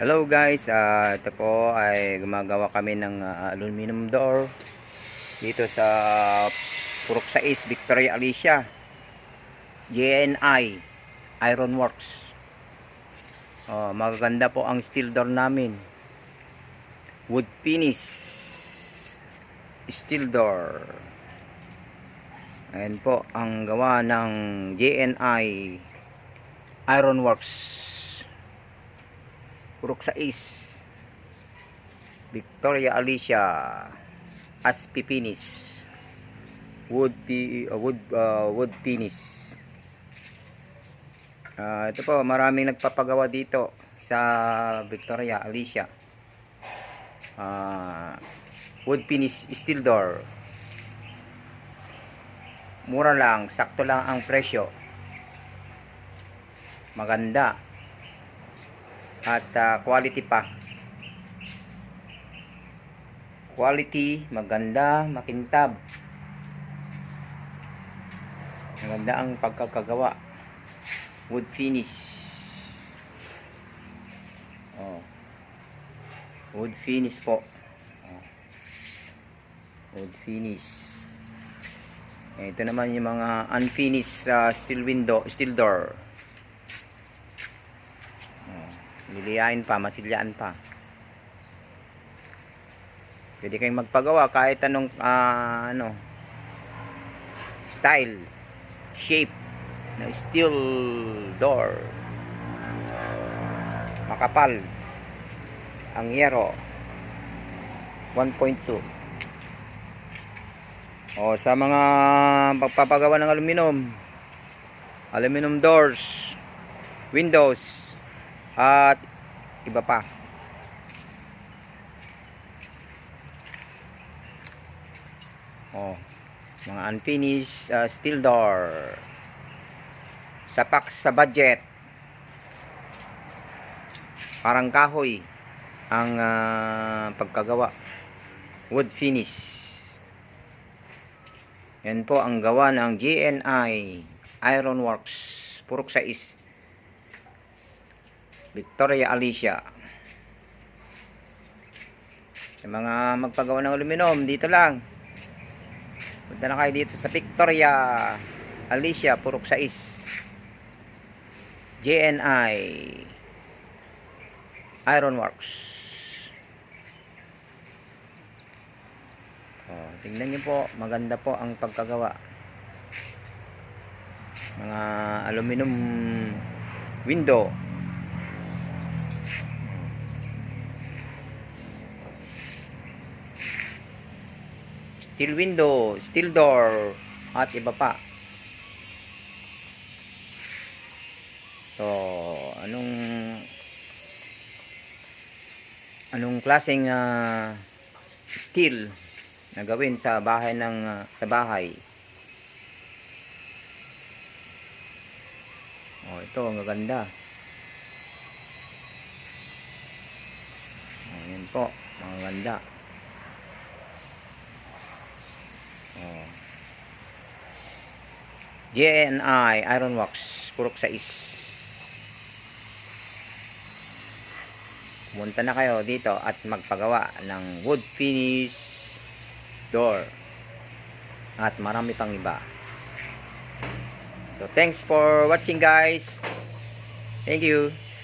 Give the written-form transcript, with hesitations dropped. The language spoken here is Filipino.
Hello guys, ito po ay gumagawa kami ng aluminum door dito sa Purok 6, Victoria Alicia, JNI Ironworks. Magaganda po ang steel door namin, wood finish steel door. Ayan po ang gawa ng JNI Ironworks, Purok 6, Victoria Alicia, ASP finish, wood finish. Ito po, maraming nagpapagawa dito sa Victoria Alicia. Wood finish steel door. Mura lang, sakto lang ang presyo. Maganda. At quality pa. Quality, maganda, makintab. Maganda ang pagkakagawa. Wood finish. Wood finish po. Wood finish. Ito naman yung mga unfinished steel window, steel door. Liliyain pa, masilyaan pa. Pwede kayong magpagawa kahit anong style, shape ng steel door. Makapal ang yero 1.2. Sa mga pagpapagawa ng aluminum doors, windows, at iba pa. Mga unfinished steel door. Sapak sa budget. Parang kahoy ang pagkagawa. Wood finish. Yan po ang gawa ng JNI Ironworks, Purok 6, Victoria Alicia. Sa mga magpagawa ng aluminum, dito lang. Punta na kayo dito sa Victoria Alicia, Purok 6, JNI Ironworks. Tingnan nyo po, maganda po ang pagkagawa. Mga aluminum window. Steel window, steel door, at iba pa. So, anong klaseng steel na gawin sa bahay sa bahay? Ito ang gaganda. Ayan po, ang ganda. JNI Ironworks, Purok 6. Pumunta na kayo dito at magpagawa ng wood finish door at marami pang iba. So thanks for watching guys. Thank you.